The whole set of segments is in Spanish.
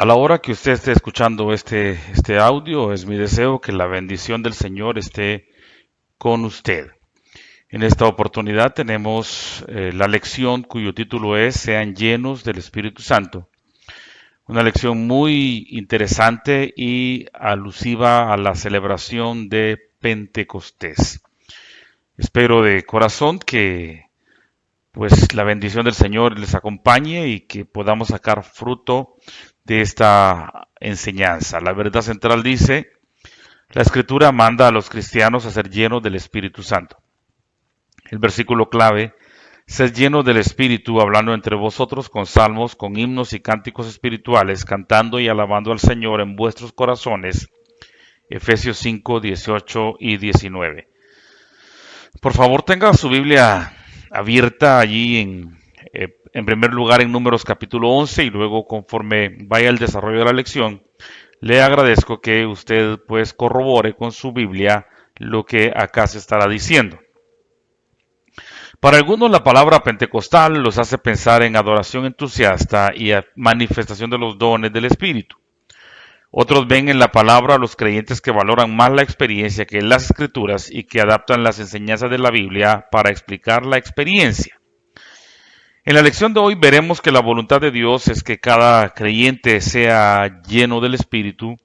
A la hora que usted esté escuchando este audio, es mi deseo que la bendición del Señor esté con usted. En esta oportunidad tenemos la lección cuyo título es Sean llenos del Espíritu Santo. Una lección muy interesante y alusiva a la celebración de Pentecostés. Espero de corazón que pues la bendición del Señor les acompañe y que podamos sacar fruto de esta enseñanza. La verdad central dice, la Escritura manda a los cristianos a ser llenos del Espíritu Santo. El versículo clave, sed llenos del Espíritu, hablando entre vosotros con salmos, con himnos y cánticos espirituales, cantando y alabando al Señor en vuestros corazones. Efesios 5, 18 y 19. Por favor, tenga su Biblia abierta allí en primer lugar en Números capítulo 11 y luego conforme vaya el desarrollo de la lección, le agradezco que usted pues corrobore con su Biblia lo que acá se estará diciendo. Para algunos la palabra pentecostal los hace pensar en adoración entusiasta y manifestación de los dones del Espíritu. Otros ven en la palabra a los creyentes que valoran más la experiencia que las escrituras y que adaptan las enseñanzas de la Biblia para explicar la experiencia. En la lección de hoy veremos que la voluntad de Dios es que cada creyente sea lleno del Espíritu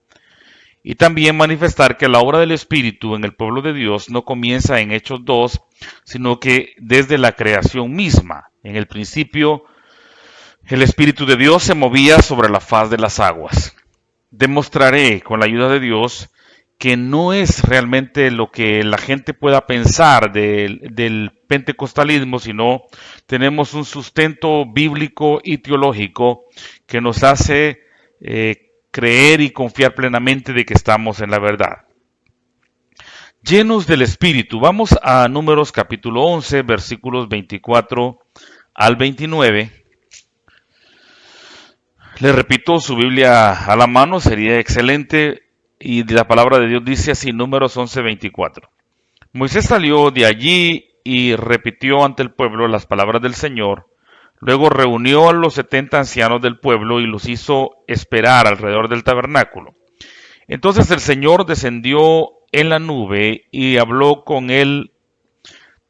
y también manifestar que la obra del Espíritu en el pueblo de Dios no comienza en Hechos 2, sino que desde la creación misma. En el principio, el Espíritu de Dios se movía sobre la faz de las aguas. Demostraré con la ayuda de Dios que no es realmente lo que la gente pueda pensar del pentecostalismo, sino tenemos un sustento bíblico y teológico que nos hace creer y confiar plenamente de que estamos en la verdad. Llenos del Espíritu, vamos a Números capítulo 11, versículos 24 al 29. Le repito, su Biblia a la mano sería excelente y la palabra de Dios dice así, Números 11:24. Moisés salió de allí y repitió ante el pueblo las palabras del Señor. Luego reunió a los 70 ancianos del pueblo y los hizo esperar alrededor del tabernáculo. Entonces el Señor descendió en la nube y habló con él,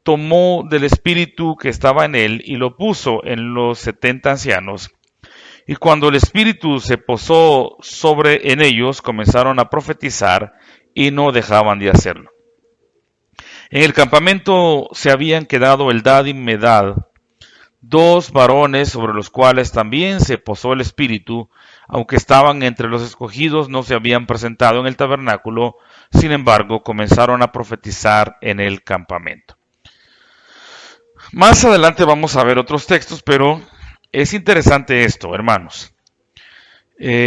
tomó del espíritu que estaba en él y lo puso en los 70 ancianos. Y cuando el Espíritu se posó en ellos, comenzaron a profetizar y no dejaban de hacerlo. En el campamento se habían quedado Eldad y Medad, dos varones sobre los cuales también se posó el Espíritu, aunque estaban entre los escogidos, no se habían presentado en el tabernáculo, sin embargo, comenzaron a profetizar en el campamento. Más adelante vamos a ver otros textos, pero es interesante esto, hermanos.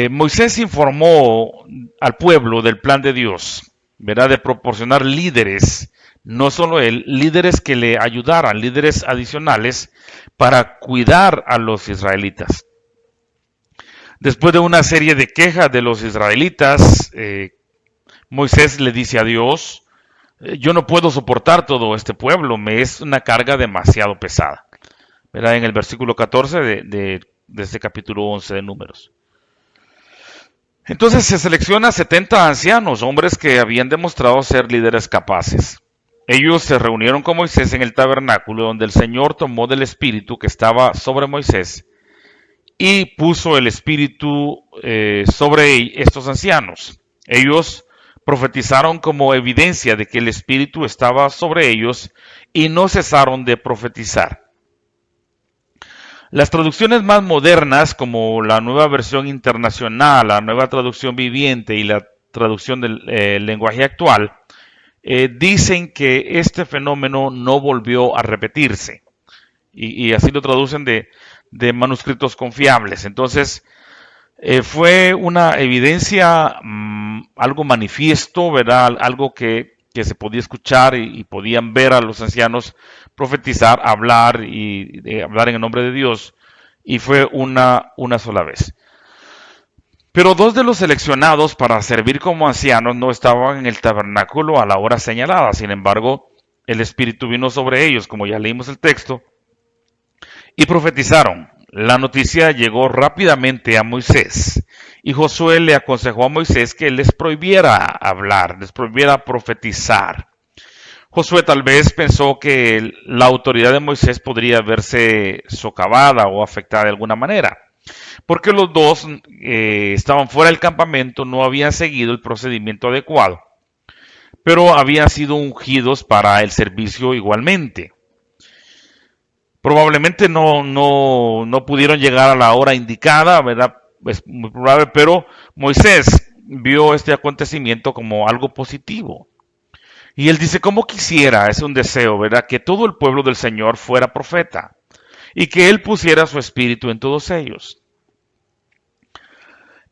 Moisés informó al pueblo del plan de Dios, ¿verdad? De proporcionar líderes, no solo él, líderes que le ayudaran, líderes adicionales para cuidar a los israelitas. Después de una serie de quejas de los israelitas, Moisés le dice a Dios, yo no puedo soportar todo este pueblo, me es una carga demasiado pesada. ¿Verdad? En el versículo 14 de este capítulo 11 de Números. Entonces se selecciona 70 ancianos, hombres que habían demostrado ser líderes capaces. Ellos se reunieron con Moisés en el tabernáculo, donde el Señor tomó del espíritu que estaba sobre Moisés y puso el espíritu sobre estos ancianos. Ellos profetizaron como evidencia de que el espíritu estaba sobre ellos y no cesaron de profetizar. Las traducciones más modernas, como la nueva versión internacional, la nueva traducción viviente y la traducción del lenguaje actual, dicen que este fenómeno no volvió a repetirse. Y así lo traducen de manuscritos confiables. Entonces, fue una evidencia, algo manifiesto, ¿verdad? Algo que se podía escuchar y podían ver a los ancianos profetizar, hablar y hablar en el nombre de Dios, y fue una sola vez. Pero dos de los seleccionados para servir como ancianos no estaban en el tabernáculo a la hora señalada. Sin embargo, el Espíritu vino sobre ellos, como ya leímos el texto, y profetizaron. la noticia llegó rápidamente a Moisés y Josué le aconsejó a Moisés que les prohibiera hablar, les prohibiera profetizar. Josué tal vez pensó que la autoridad de Moisés podría verse socavada o afectada de alguna manera, porque los dos estaban fuera del campamento, no habían seguido el procedimiento adecuado, pero habían sido ungidos para el servicio igualmente. Probablemente no pudieron llegar a la hora indicada, ¿verdad? Es muy probable, pero Moisés vio este acontecimiento como algo positivo. Y él dice, como quisiera, es un deseo, ¿verdad? Que todo el pueblo del Señor fuera profeta y que él pusiera su espíritu en todos ellos.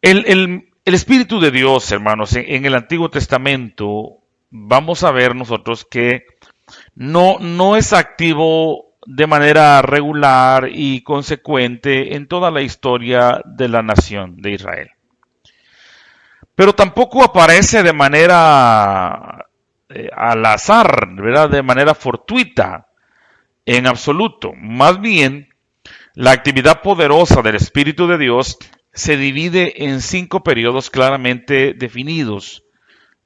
El Espíritu de Dios, hermanos, en el Antiguo Testamento, vamos a ver nosotros que no es activo de manera regular y consecuente en toda la historia de la nación de Israel. Pero tampoco aparece de manera al azar, ¿verdad? De manera fortuita, en absoluto. Más bien, la actividad poderosa del Espíritu de Dios se divide en 5 periodos claramente definidos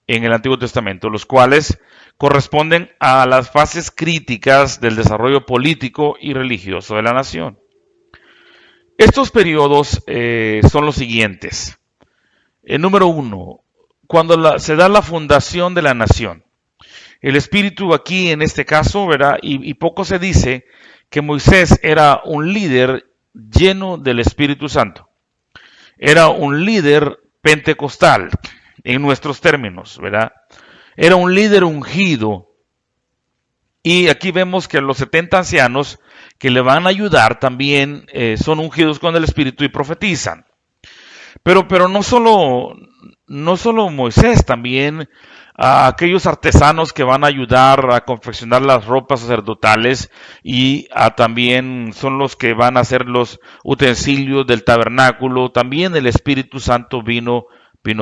en el Antiguo Testamento, los cuales corresponden a las fases críticas del desarrollo político y religioso de la nación. Estos periodos son los siguientes. El número 1, cuando se da la fundación de la nación. El Espíritu aquí, en este caso, ¿verdad? Y poco se dice que Moisés era un líder lleno del Espíritu Santo. Era un líder pentecostal, en nuestros términos, ¿verdad? Era un líder ungido. Y aquí vemos que los 70 ancianos que le van a ayudar también son ungidos con el Espíritu y profetizan. Pero no solo Moisés, también a aquellos artesanos que van a ayudar a confeccionar las ropas sacerdotales y también son los que van a hacer los utensilios del tabernáculo. También el Espíritu Santo vino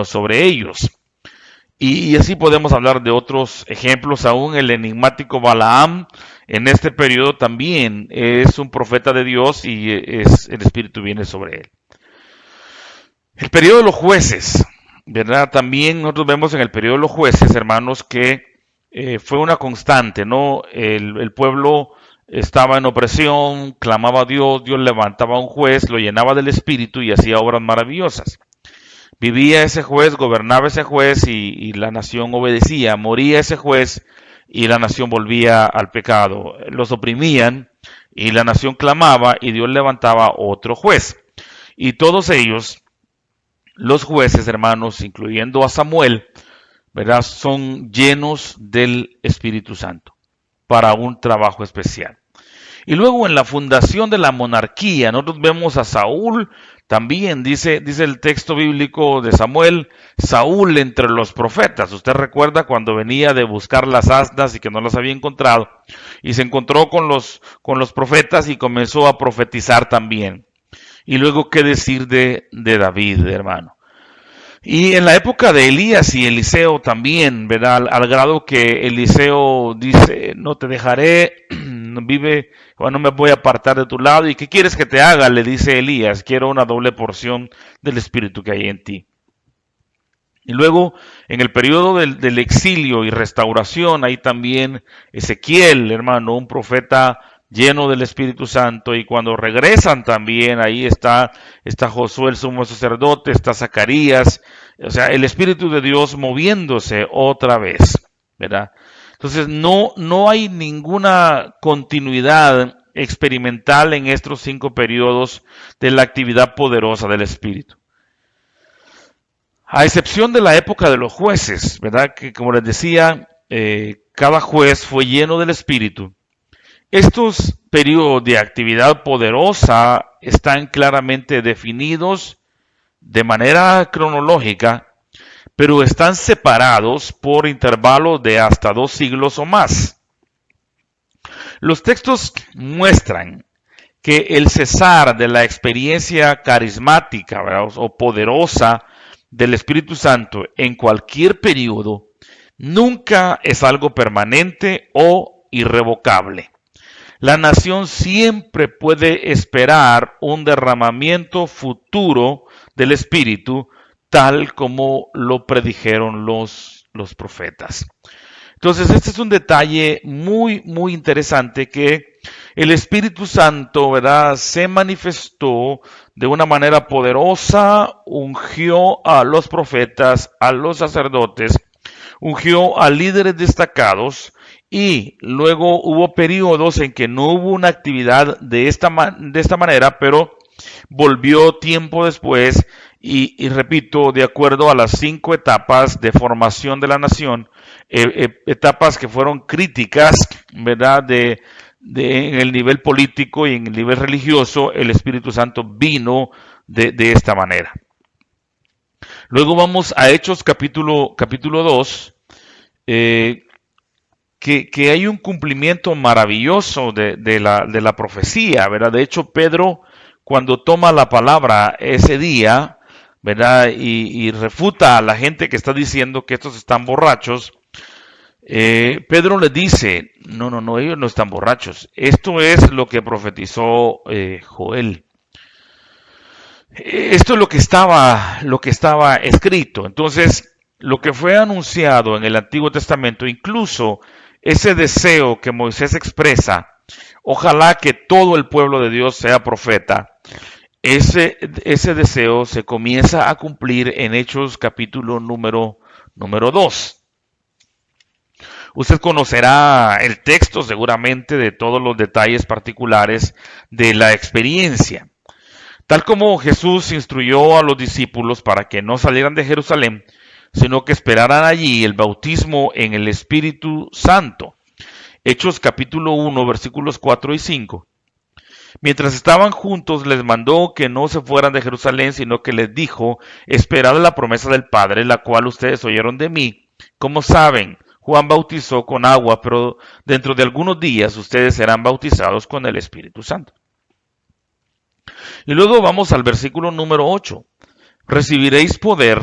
sobre ellos. Y así podemos hablar de otros ejemplos. Aún el enigmático Balaam en este periodo también es un profeta de Dios y el Espíritu viene sobre él. El periodo de los jueces, ¿verdad? También nosotros vemos en el periodo de los jueces, hermanos, que fue una constante, ¿no? El pueblo estaba en opresión, clamaba a Dios, Dios levantaba a un juez, lo llenaba del Espíritu y hacía obras maravillosas. Vivía ese juez, gobernaba ese juez y la nación obedecía. Moría ese juez y la nación volvía al pecado. Los oprimían y la nación clamaba y Dios levantaba otro juez. Y todos ellos, los jueces, hermanos, incluyendo a Samuel, ¿verdad?, son llenos del Espíritu Santo para un trabajo especial. Y luego en la fundación de la monarquía, nosotros vemos a Saúl, también dice el texto bíblico de Samuel, Saúl entre los profetas. Usted recuerda cuando venía de buscar las asnas y que no las había encontrado, y se encontró con los profetas y comenzó a profetizar también. Y luego, ¿qué decir de David, hermano? Y en la época de Elías y Eliseo también, ¿verdad? Al grado que Eliseo dice, no te dejaré, no me voy a apartar de tu lado. ¿Y qué quieres que te haga? Le dice Elías, quiero una doble porción del Espíritu que hay en ti. Y luego, en el periodo del exilio y restauración, hay también Ezequiel, hermano, un profeta lleno del Espíritu Santo, y cuando regresan también, ahí está Josué el sumo sacerdote, está Zacarías, o sea, el Espíritu de Dios moviéndose otra vez, ¿verdad? Entonces, no hay ninguna continuidad experimental en estos 5 periodos de la actividad poderosa del Espíritu. A excepción de la época de los jueces, ¿verdad? Que como les decía, cada juez fue lleno del Espíritu. Estos periodos de actividad poderosa están claramente definidos de manera cronológica, pero están separados por intervalos de hasta 2 siglos o más. Los textos muestran que el cesar de la experiencia carismática, ¿verdad?, o poderosa del Espíritu Santo en cualquier periodo nunca es algo permanente o irrevocable. La nación siempre puede esperar un derramamiento futuro del Espíritu, tal como lo predijeron los profetas. Entonces, este es un detalle muy, muy interesante, que el Espíritu Santo, ¿verdad?, se manifestó de una manera poderosa, ungió a los profetas, a los sacerdotes, ungió a líderes destacados, y luego hubo periodos en que no hubo una actividad de esta manera, pero volvió tiempo después y repito, de acuerdo a las 5 etapas de formación de la nación, etapas que fueron críticas, ¿verdad? En el nivel político y en el nivel religioso, el Espíritu Santo vino de esta manera. Luego vamos a Hechos capítulo 2, que hay un cumplimiento maravilloso de la profecía, ¿verdad? De hecho, Pedro, cuando toma la palabra ese día, ¿verdad?, y refuta a la gente que está diciendo que estos están borrachos, Pedro les dice, no, ellos no están borrachos. Esto es lo que profetizó Joel. Esto es lo que estaba escrito. Entonces, lo que fue anunciado en el Antiguo Testamento, incluso ese deseo que Moisés expresa, ojalá que todo el pueblo de Dios sea profeta, ese deseo se comienza a cumplir en Hechos capítulo número 2. Usted conocerá el texto seguramente de todos los detalles particulares de la experiencia. Tal como Jesús instruyó a los discípulos para que no salieran de Jerusalén, sino que esperaran allí el bautismo en el Espíritu Santo. Hechos capítulo 1, versículos 4 y 5. Mientras estaban juntos, les mandó que no se fueran de Jerusalén, sino que les dijo, esperad la promesa del Padre, la cual ustedes oyeron de mí. Como saben, Juan bautizó con agua, pero dentro de algunos días ustedes serán bautizados con el Espíritu Santo. Y luego vamos al versículo número 8. Recibiréis poder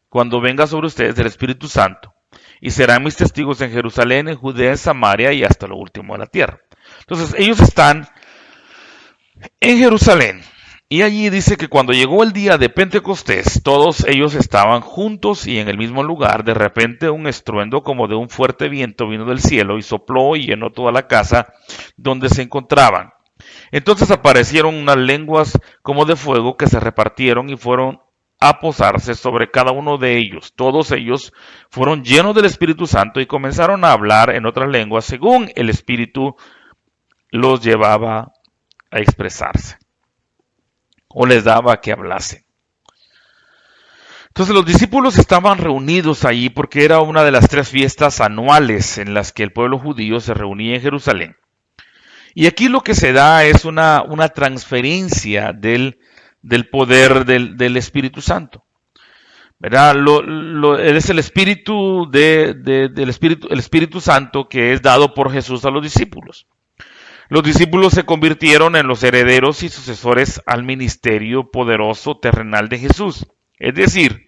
cuando venga sobre ustedes el Espíritu Santo, y serán mis testigos en Jerusalén, en Judea, en Samaria y hasta lo último de la tierra. Entonces ellos están en Jerusalén, y allí dice que cuando llegó el día de Pentecostés, todos ellos estaban juntos y en el mismo lugar. De repente un estruendo como de un fuerte viento vino del cielo y sopló y llenó toda la casa donde se encontraban. Entonces aparecieron unas lenguas como de fuego que se repartieron y fueron a posarse sobre cada uno de ellos. Todos ellos fueron llenos del Espíritu Santo y comenzaron a hablar en otras lenguas según el Espíritu los llevaba a expresarse o les daba que hablasen. Entonces los discípulos estaban reunidos allí porque era una de las 3 fiestas anuales en las que el pueblo judío se reunía en Jerusalén. Y aquí lo que se da es una transferencia del poder del Espíritu Santo, ¿verdad? Es el Espíritu el Espíritu Santo que es dado por Jesús a los discípulos. Los discípulos se convirtieron en los herederos y sucesores al ministerio poderoso terrenal de Jesús. Es decir,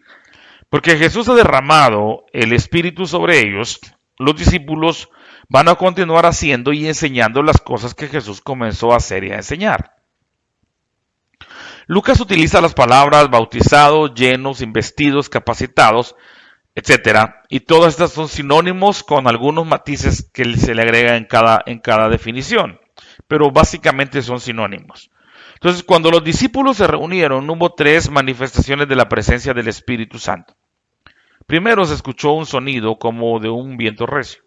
porque Jesús ha derramado el Espíritu sobre ellos, los discípulos van a continuar haciendo y enseñando las cosas que Jesús comenzó a hacer y a enseñar. Lucas utiliza las palabras bautizados, llenos, investidos, capacitados, etc. Y todas estas son sinónimos con algunos matices que se le agrega en cada definición, pero básicamente son sinónimos. Entonces, cuando los discípulos se reunieron, hubo 3 manifestaciones de la presencia del Espíritu Santo. Primero se escuchó un sonido como de un viento recio.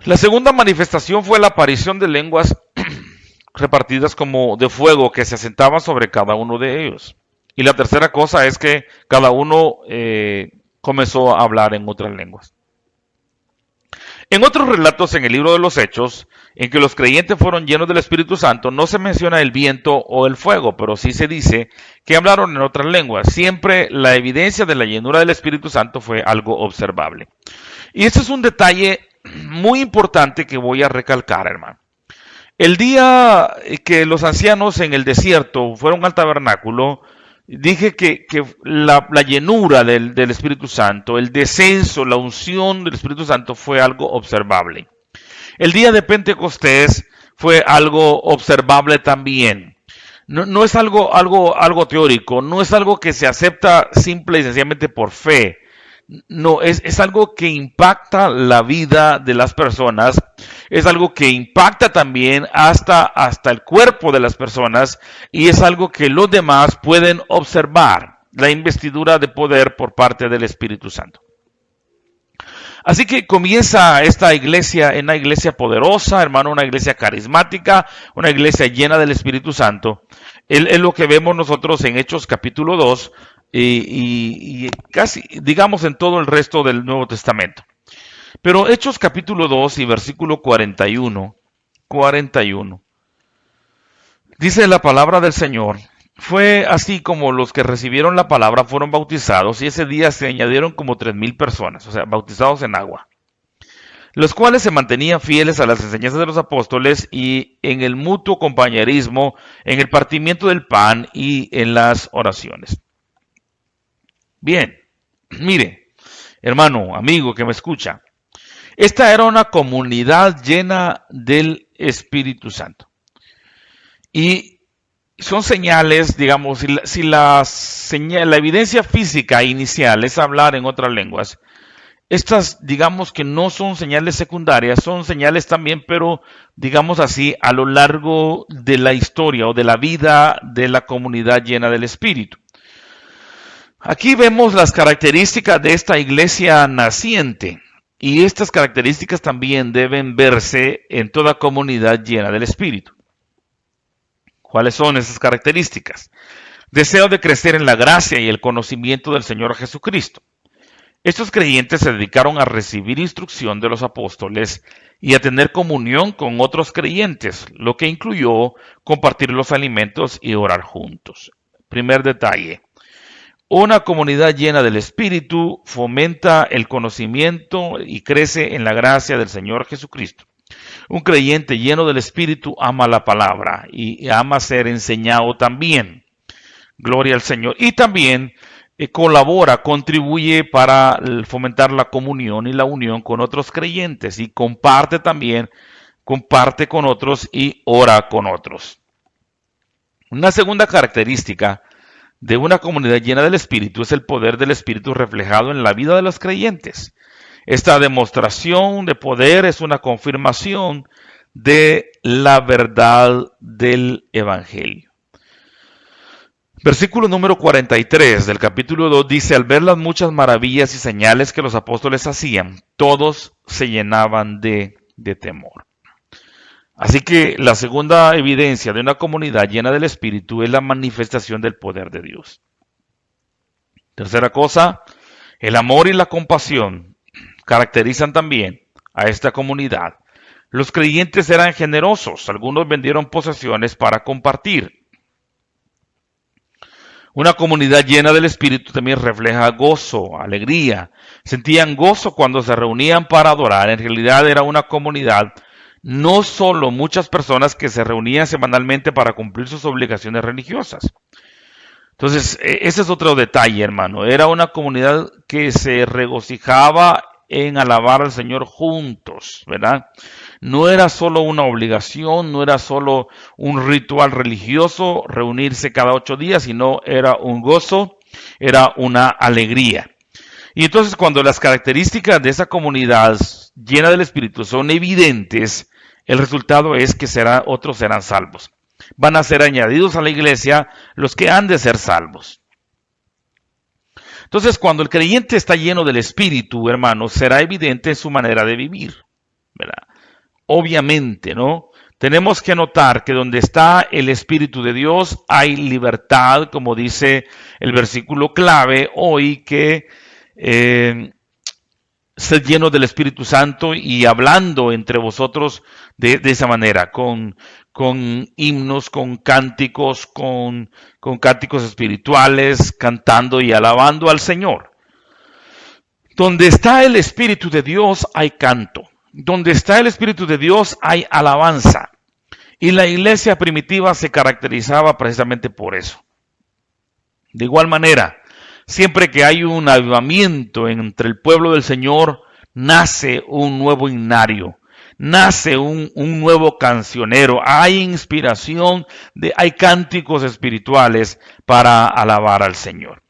La segunda manifestación fue la aparición de lenguas repartidas como de fuego que se asentaban sobre cada uno de ellos. Y la tercera cosa es que cada uno comenzó a hablar en otras lenguas. En otros relatos en el libro de los Hechos, en que los creyentes fueron llenos del Espíritu Santo, no se menciona el viento o el fuego, pero sí se dice que hablaron en otras lenguas. Siempre la evidencia de la llenura del Espíritu Santo fue algo observable. Y este es un detalle muy importante que voy a recalcar, hermano. El día que los ancianos en el desierto fueron al tabernáculo, dije que la llenura del Espíritu Santo, el descenso, la unción del Espíritu Santo fue algo observable. El día de Pentecostés fue algo observable también. No es algo teórico, no es algo que se acepta simple y sencillamente por fe. No, es algo que impacta la vida de las personas, es algo que impacta también hasta el cuerpo de las personas y es algo que los demás pueden observar, la investidura de poder por parte del Espíritu Santo. Así que comienza esta iglesia, una iglesia poderosa, hermano, una iglesia carismática, una iglesia llena del Espíritu Santo. Es lo que vemos nosotros en Hechos capítulo 2 y casi, digamos, en todo el resto del Nuevo Testamento. Pero Hechos capítulo 2 y versículo 41, dice la palabra del Señor. Fue así como los que recibieron la palabra fueron bautizados y ese día se añadieron como 3,000 personas, o sea, bautizados en agua, los cuales se mantenían fieles a las enseñanzas de los apóstoles y en el mutuo compañerismo, en el partimiento del pan y en las oraciones. Bien, mire, hermano, amigo que me escucha, esta era una comunidad llena del Espíritu Santo. Y son señales, digamos, si la evidencia física inicial es hablar en otras lenguas, estas, digamos que no son señales secundarias, son señales también, pero digamos así, a lo largo de la historia o de la vida de la comunidad llena del Espíritu. Aquí vemos las características de esta iglesia naciente y estas características también deben verse en toda comunidad llena del Espíritu. ¿Cuáles son esas características? Deseo de crecer en la gracia y el conocimiento del Señor Jesucristo. Estos creyentes se dedicaron a recibir instrucción de los apóstoles y a tener comunión con otros creyentes, lo que incluyó compartir los alimentos y orar juntos. Primer detalle. Una comunidad llena del Espíritu fomenta el conocimiento y crece en la gracia del Señor Jesucristo. Un creyente lleno del Espíritu ama la palabra y ama ser enseñado también. Gloria al Señor. Y también colabora, contribuye para fomentar la comunión y la unión con otros creyentes y comparte con otros y ora con otros. Una segunda característica de una comunidad llena del Espíritu es el poder del Espíritu reflejado en la vida de los creyentes. Esta demostración de poder es una confirmación de la verdad del Evangelio. Versículo número 43 del capítulo 2 dice, al ver las muchas maravillas y señales que los apóstoles hacían, todos se llenaban de temor. Así que la segunda evidencia de una comunidad llena del Espíritu es la manifestación del poder de Dios. Tercera cosa, el amor y la compasión caracterizan también a esta comunidad. Los creyentes eran generosos, algunos vendieron posesiones para compartir. Una comunidad llena del Espíritu también refleja gozo, alegría. Sentían gozo cuando se reunían para adorar. En realidad era una comunidad, no solo muchas personas que se reunían semanalmente para cumplir sus obligaciones religiosas. Entonces, ese es otro detalle, hermano. Era una comunidad que se regocijaba en alabar al Señor juntos, ¿verdad? No era solo una obligación, no era solo un ritual religioso reunirse cada 8 días, sino era un gozo, era una alegría. Y entonces cuando las características de esa comunidad llena del Espíritu son evidentes, el resultado es que otros serán salvos. Van a ser añadidos a la iglesia los que han de ser salvos. Entonces, cuando el creyente está lleno del Espíritu, hermanos, será evidente en su manera de vivir, ¿verdad? Obviamente, ¿no? Tenemos que notar que donde está el Espíritu de Dios hay libertad, como dice el versículo clave hoy, que sed lleno del Espíritu Santo y hablando entre vosotros de esa manera, con himnos, con cánticos espirituales, cantando y alabando al Señor. Donde está el Espíritu de Dios hay canto. Donde está el Espíritu de Dios hay alabanza. Y la iglesia primitiva se caracterizaba precisamente por eso. De igual manera, siempre que hay un avivamiento entre el pueblo del Señor, nace un nuevo himnario, nace un nuevo cancionero, hay inspiración, hay cánticos espirituales para alabar al Señor.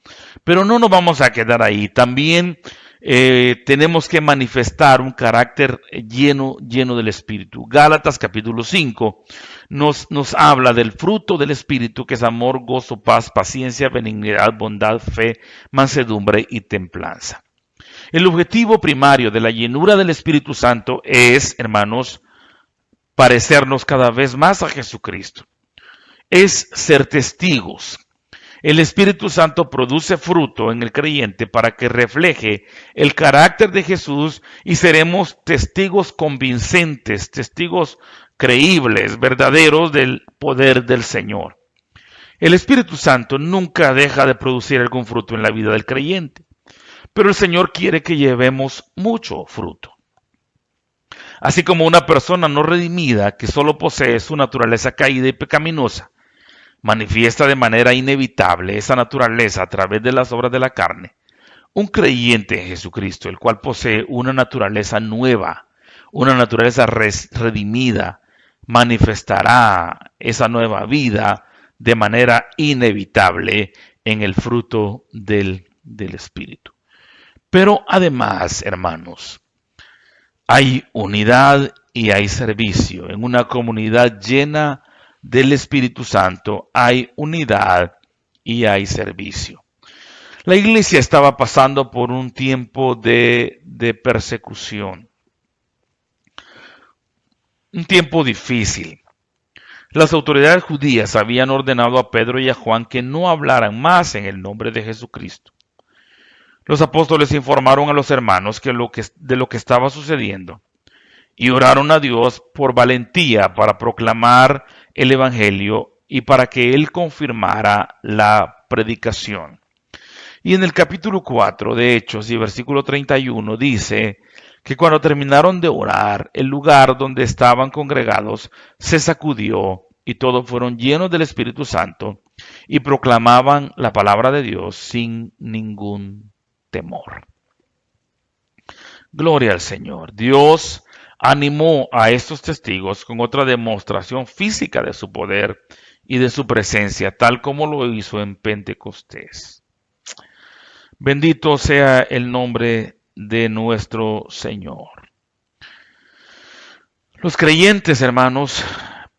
Pero no nos vamos a quedar ahí, también tenemos que manifestar un carácter lleno del Espíritu. Gálatas capítulo 5 nos habla del fruto del Espíritu, que es amor, gozo, paz, paciencia, benignidad, bondad, fe, mansedumbre y templanza. El objetivo primario de la llenura del Espíritu Santo es, hermanos, parecernos cada vez más a Jesucristo. Es ser testigos. El Espíritu Santo produce fruto en el creyente para que refleje el carácter de Jesús y seremos testigos convincentes, testigos creíbles, verdaderos del poder del Señor. El Espíritu Santo nunca deja de producir algún fruto en la vida del creyente, pero el Señor quiere que llevemos mucho fruto. Así como una persona no redimida que solo posee su naturaleza caída y pecaminosa, manifiesta de manera inevitable esa naturaleza a través de las obras de la carne, un creyente en Jesucristo, el cual posee una naturaleza nueva, una naturaleza redimida, manifestará esa nueva vida de manera inevitable en el fruto del Espíritu. Pero además, hermanos, hay unidad y hay servicio. En una comunidad llena del Espíritu Santo hay unidad y hay servicio. La iglesia estaba pasando por un tiempo de persecución, un tiempo difícil. Las autoridades judías habían ordenado a Pedro y a Juan que no hablaran más en el nombre de Jesucristo. Los apóstoles informaron a los hermanos de lo que estaba sucediendo y oraron a Dios por valentía para proclamar el Evangelio y para que Él confirmara la predicación. Y en el capítulo 4 de Hechos y versículo 31 dice que cuando terminaron de orar, el lugar donde estaban congregados se sacudió y todos fueron llenos del Espíritu Santo y proclamaban la palabra de Dios sin ningún temor. Gloria al Señor. Dios animó a estos testigos con otra demostración física de su poder y de su presencia, tal como lo hizo en Pentecostés. Bendito sea el nombre de nuestro Señor. Los creyentes, hermanos,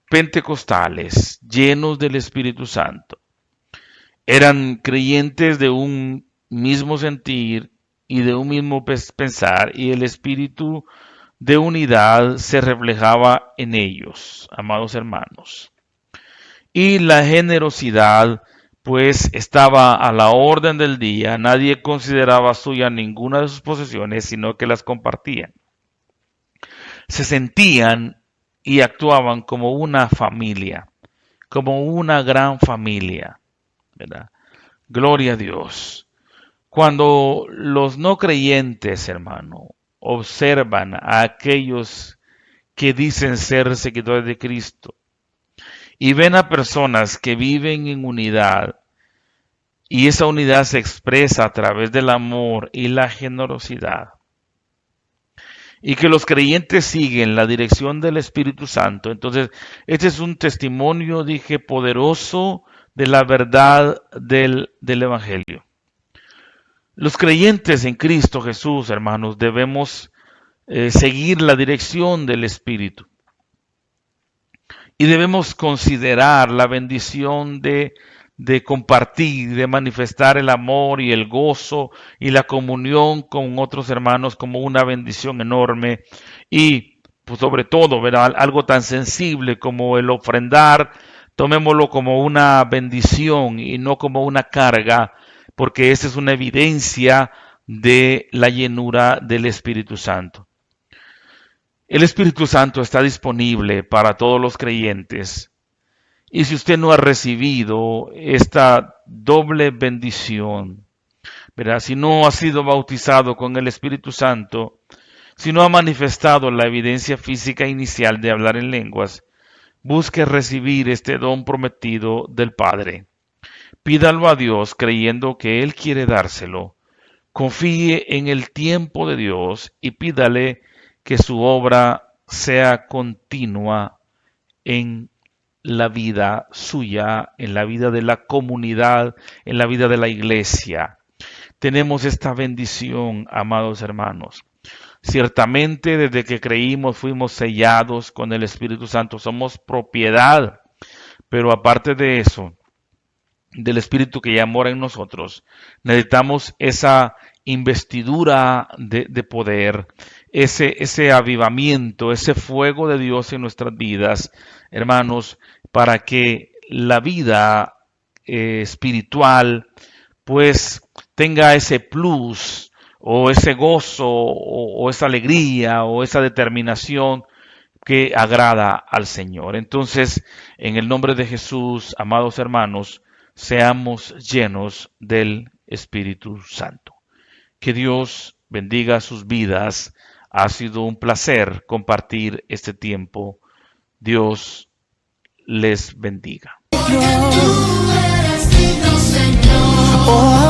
pentecostales, llenos del Espíritu Santo, eran creyentes de un mismo sentir y de un mismo pensar, y el espíritu de unidad se reflejaba en ellos, amados hermanos. Y la generosidad, pues, estaba a la orden del día. Nadie consideraba suya ninguna de sus posesiones, sino que las compartían. Se sentían y actuaban como una familia, como una gran familia, ¿verdad? Gloria a Dios. Cuando los no creyentes, hermano, observan a aquellos que dicen ser seguidores de Cristo y ven a personas que viven en unidad, y esa unidad se expresa a través del amor y la generosidad, y que los creyentes siguen la dirección del Espíritu Santo, entonces este es un testimonio, dije, poderoso de la verdad del Evangelio. Los creyentes en Cristo Jesús, hermanos, debemos seguir la dirección del Espíritu. Y debemos considerar la bendición de compartir, de manifestar el amor y el gozo y la comunión con otros hermanos como una bendición enorme. Y pues, sobre todo, ¿verdad? Algo tan sensible como el ofrendar, tomémoslo como una bendición y no como una carga, porque esa es una evidencia de la llenura del Espíritu Santo. El Espíritu Santo está disponible para todos los creyentes. Y si usted no ha recibido esta doble bendición, ¿verdad? Si no ha sido bautizado con el Espíritu Santo, si no ha manifestado la evidencia física inicial de hablar en lenguas, busque recibir este don prometido del Padre. Pídalo a Dios creyendo que Él quiere dárselo. Confíe en el tiempo de Dios y pídale que su obra sea continua en la vida suya, en la vida de la comunidad, en la vida de la iglesia. Tenemos esta bendición, amados hermanos. Ciertamente, desde que creímos, fuimos sellados con el Espíritu Santo. Somos propiedad. Pero aparte de eso, del Espíritu que ya mora en nosotros, necesitamos esa investidura de poder, ese avivamiento, ese fuego de Dios en nuestras vidas, hermanos, para que la vida espiritual pues tenga ese plus o ese gozo o esa alegría o esa determinación que agrada al Señor. Entonces, en el nombre de Jesús, amados hermanos, seamos llenos del Espíritu Santo. Que Dios bendiga sus vidas. Ha sido un placer compartir este tiempo. Dios les bendiga. Tú eres digno, Señor. Oh,